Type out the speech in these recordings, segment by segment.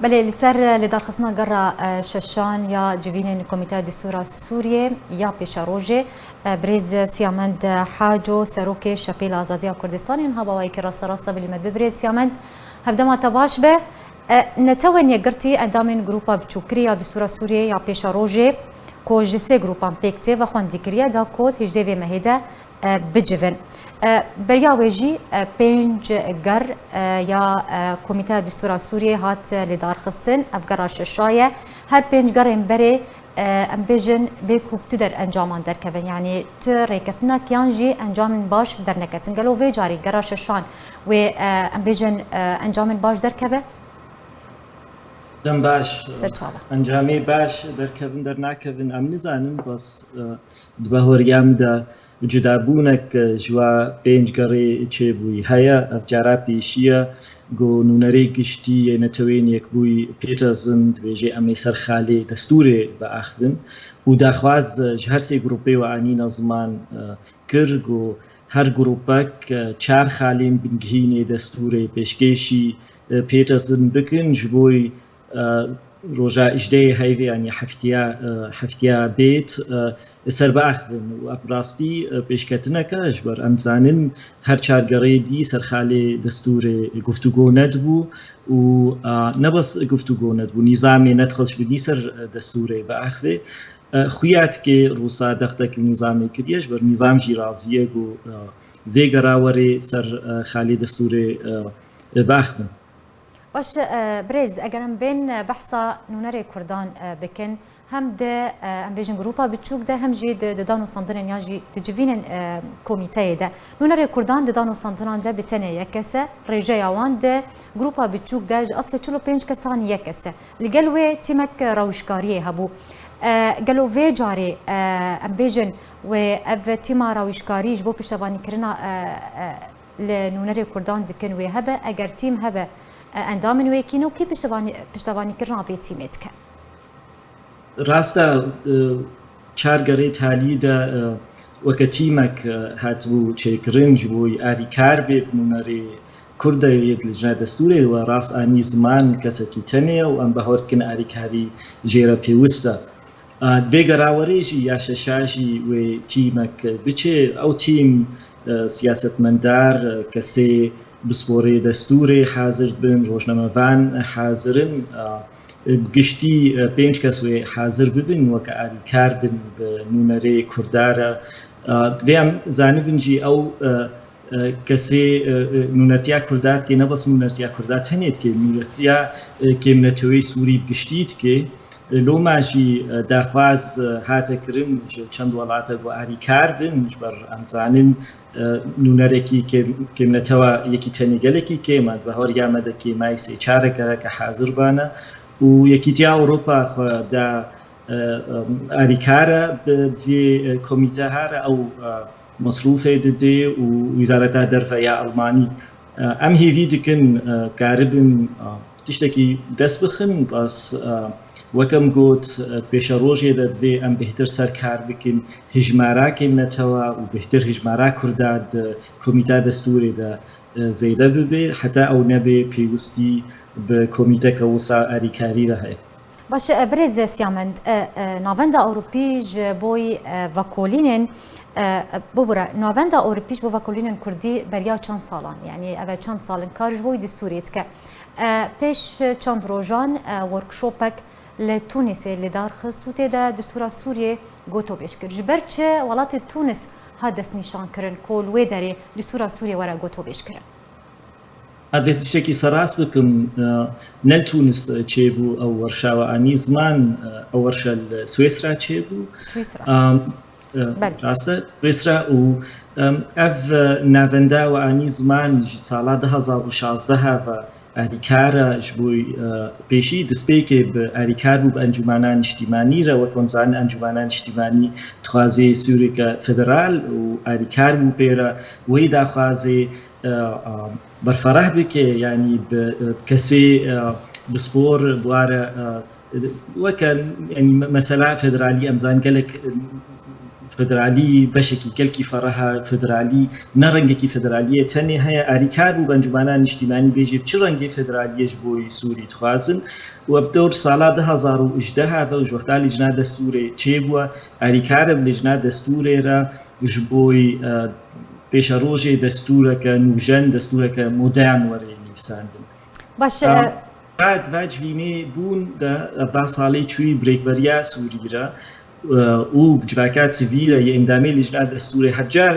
بله لسر لدارخستنا قرا ششان یا جوینین کمیته دستور سوریه یا پیشاروجه برز سیامند حاجو سروک شپیل آزادی کردستان اینها باوی که راست راست بلیمت ببرز سیامند هفدما تباش به نتوان یگرتی اندامین گروپا بچوکری یا دستور سوریه یا پیشاروجه کو جسه گروپان پکته و خواندی کریه دا کود هجده و مهده بجوین بریا ویجی پنج گر یا کمیته دستور سوریه هات لدار خستن افگار ششایه هر پنج گر امبره ام بیجن بکوبتو در انجامان در کبن یعنی تریکتنا کیانجی انجام باش در نکتن گلو وی جاری گر ششان و ام بیجن انجام باش در کبن دم باش انجامی باش در کبن در نکبن ام نزانم بس دبهوریام دا جدابونك جوا بينج قري تشيبوي هيا افجارا بيشيا گو نونري گشتي نتوين يكبوي بيترزن بيجي امي سرخالي دستوري باخدن و داخواز هر سي گروپي واني نظمان كرگو هر گروپك چار خالين بنگهيني دستوري بيشكيشي بيترزن بكن جبوي روجا اجده هيفي يعني حفتيا بيت سر باخذن وابراستی پیشکتنه کاش بر امزانن هر چارگری دی سرخاله دستور گفتگو ندبو و نبس گفتگو ندبو نظامی ندخلش بدی سر دستور باخذه خویات که روسا دختک نظامی کریش بر نظام جی رازیه گو ویگراوری سر خاله دستور باخذه باش برز اگرم بین بحثا نونر کردان بکن هم ده ام بیجن گروپا بچوک ده هم جی ده دانو ساندرن یا جی تجوین کمیته ده نونر کردان ده دانو ساندران ده بتنه یکسه رجای آوان ده گروپا بچوک ده اصل 45 کسان یکسه لگلوه تیمک روشکاریه هبو قالوا في جاري ام بیجن و اف تیما روشکاریش بو پشتوانی کرنا لنونر کردان دکن و هبه اگر تیم هبه اندامن ویکینو کی پشتوانی کرنا به تیمت که راستا چارگری تالی دا وکتیمک هاتبو چکرن جبوی آری کار بید نونری کرده ید لجنه دستوره و راست آنی زمان کسکی تنه و ام بهورد کن آری کاری جیرا پیوسته دوی گراوریجی یا ششاجی و تیمک بچه او تیم سیاستمندار کسی بسپوره دستوره حاضر بن روشنامه‌وان حاضرن گشتی پنج کس و حاضر ببین و که کار بن به نونره کرداره دویم زانبن جی او کسی نونرتیا کردات که نباس نونرتیا کردات هنید که نونرتیا که منتوی سوری گشتید که لو ماشي داخواز هاته کرن چند ولاته گو آری کار بن بر امزانن نونرکی که منتوا یکی تنیگلکی که مد بهار یامده که مایسی چاره که حاضر بانه و یکی تیا اروپا دا آری کاره به کمیته هر او مصروف دده و وزارت دفاع آلمانی ام هیوی دکن کاربن تشتکی دست بخن بس وكم قوت بيشاروجي دادوي ام بهتر سركار بكن هجمارا كم نتوا وبهتر هجمارا كرداد كوميتا دستوري دا زيدا ببي حتى او نبي بيوستي بكوميتا كوسا اريكاري رهي باش برز سيامند نافندا اوروبيج بوي فاكولينن ببرا نافندا اوروبيج بو فاكولينن كردي بريا چند سالان يعني اول چند سالن كارج بوي دستوريت که پیش چند روزان ورکشوپک لتونس اللي دار خستو تدا دستور سوريا قوتو بيشكر جبرتش ولات تونس هادس نشان كرن كل ويداري دستور سوريا ورا قوتو بيشكر هذا الشيء سراس بكم نل تونس تشيبو او ورشا اني زمان او ورشا سويسرا تشيبو سويسرا راسته سويسرا و اف نافندا واني زمان سالا 2016 و اریکار جبوی پیشی دسپیک به اریکار بود انجمنان اجتماعی را و کنزان انجمنان اجتماعی تخازی سوریک فدرال و اریکار بود پیرا وی داخازی برفرح بکه یعنی کسی بسپور بواره وکن یعنی مثلا فدرالی امزان گلک فدرالی بەشێکی گەلکی فەڕەها فدرالی نەڕەنگێکی فدرالیە تەنێ هەیە ئاریکار بوو بەنجومانان نیشتیمانی بێژێ چ ڕەنگی فدرالیەش بۆی سووری دخوازن و بەدەور ساڵا 2018 هاتە و وەختا لیژنا دەستورێ چێ بووە ئاریکارە لیژنا دەستورێرە ji بۆی پێشە ڕۆژێ دەستورەکە نوژەن دەستورەکە مۆدەرن وەرێ نویساندن باش ڤاجڤینێ بوون با ساڵی چووی برێکبەریە سووریرە و جواکات سیڤیلە یە ئەندامێ لیژنا دەستورێ هەرجار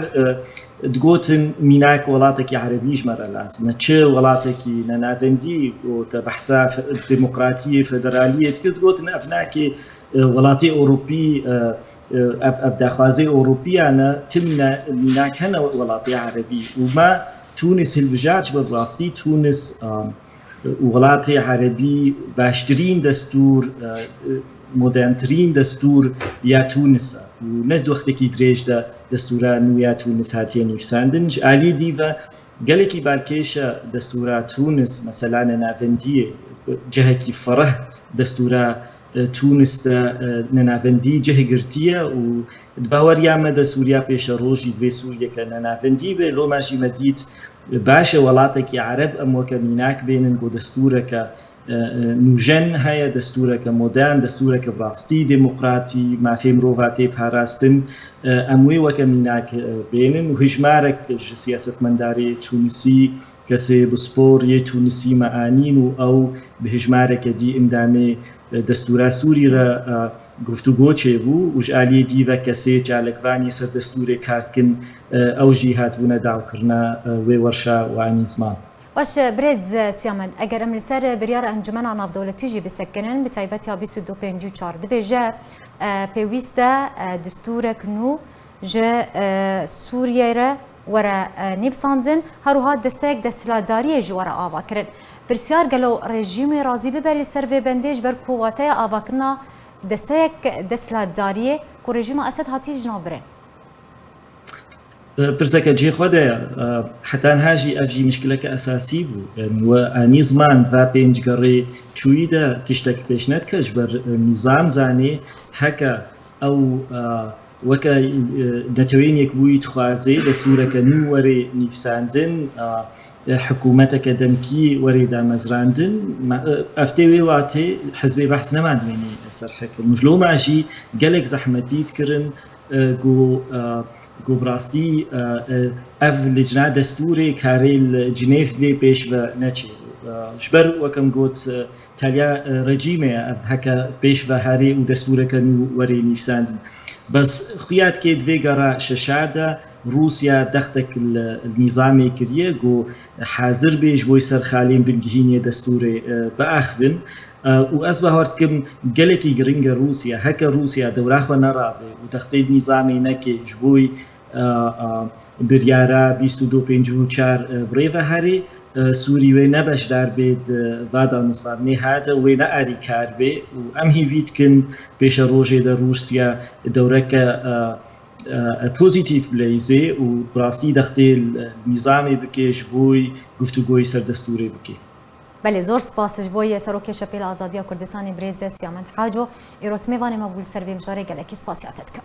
دگوتن میناک وڵاتێکی عەرەبیش مەرە لازمە چ وڵاتێکی نەناوەندی گۆتە بەحسا دموکراتیە فێدەرالیەت کرد گوتن ئەف ناکێ وڵاتی ئەوروپی ئەف داخوازەی ئەوروپیانە چ میناک هەنە وڵاتی عەرەبی و ما تونس هەڵبژار بە ڕاستی تونس وڵاتی عەرەبی باشترین دەستور مۆدەرنترین دەستور یا تونسە و نە دۆختێکی درێژدا دەستورە نویا تونس هاتیە نویساندن ئالی دیڤە گەلێکی بارکێشە دەستورە تونس مەسەلا نەناوەندیە جەهەکی فەڕەح دەستورە تونسە نەناوەندی جەهگرتیە و باوەریامەدە سووریا پێشە ڕۆژی دوێ سووریەکە نەناوەندی بێ لۆماشی مەدیت باشە وڵاتێکی عەرەب ئەمۆکە میناک بێنن بۆ دەستورەکە نوژەن هەیە دەستورەکە مۆدەرن دەستورەکە ڕاستی دموکراتی مافێ مرۆڤاتێ پاراستن ئەمووی وەکە میناک بێنن و هژمارێک سیاسەتمەنداری تونسی کەسێ بسپۆر یە تونسی مەعانین و ئەو بە هژمارێکە دی ئەندامێ دەستورە سووریرە گفتوگۆ چێ بوو وش ئالی دیڤە کەسێ چالکوانی سەر دەستورێ کارتکن ئەو ژی هاتبوونە داوکردنە وێ وەرشە وانی زمان. باش برێز سیامەند ئەگەر ئەم لەسەر بریارە ئەنجومەنا ناودەوڵەتیژی بسەکنن بەتایبەت یا 2254 دەبێژە پێویستە دستورێک نو ji سووریێرە وەرە نێفساندن هەروها دەستەیەک دەستلاداریە ji وەرە ئاواکردن پرسیار گەلو ڕێژیمی رازی ببە لە سەر vêbendê ji ber کۆواتەیە ئاواکردنا دەستەیەک دەستلاداریە کو rejîma Esed hatiye ji nav birin. پرسەکە جێ خۆدەیە حتان هاژی ئەڤژی مشکلەکە ئەساسی بوو وە ئانی زمان دوا پێنج گەڕێ چوویدا تشتێک پێشنەت کەش بەر نیزام زانێ هەکە ئەو وەکە دەتەوێنێک بووی تخوازێ دەستورەکە نو وەرێ نیفساندن حکوومەتەکە دەمکی وەرێ دامەزراندن ئەفتێ وێ واتێ حەزبێ بەحس نەمادوێنێ سەر حەکم مژلۆماژی گەلێک زەحمەتیت کردن گۆبڕاستی ئەف لجنا دەستورێ کارێ جنێف لێ پێش بە نەچێ ژبەر وەکەم گوت تالیا ڕەجیمەیە هەکە پێش بە هەرێ و دەستورەکە وەرێ نیفساندن بەس خویات کێ دوێ گەڕا شەشادە رووسیا دەختێک نیزامێ کردیە گۆ حازر بێژ بۆی سەرخالین بنگهینێ دەستورێ بەئاخدن و ئەس بەهاوردکەم گەلێکی گرنگە رووسیا هەکە رووسیا دەوراخۆ نەڕابێ و دەختەی نیزامی نەکێش بۆی بریارە 2254 برێڤە هەرێ سووری وێ نەبەشدار بێت بادا نووسارنێ هاتە وێ نە ئاریکار بێ و ئەم هیڤیتکن پێشە ڕۆژێدا رووسیا دەورەکە پۆزیتیڤ بلەیزێ و ڕاستی دەختێ نیزامی بکێش بۆی گفتوگۆی سەردەستورێ بکێ. بله زۆر سپاسش بۆی سەرۆکێ شەپێلە ئازادیە کوردستانی برێز سیامەند حاجۆ ئێرۆ میوانێمە بوو سەر وێ مژارێ گەلێکی سپاسیاتت کە.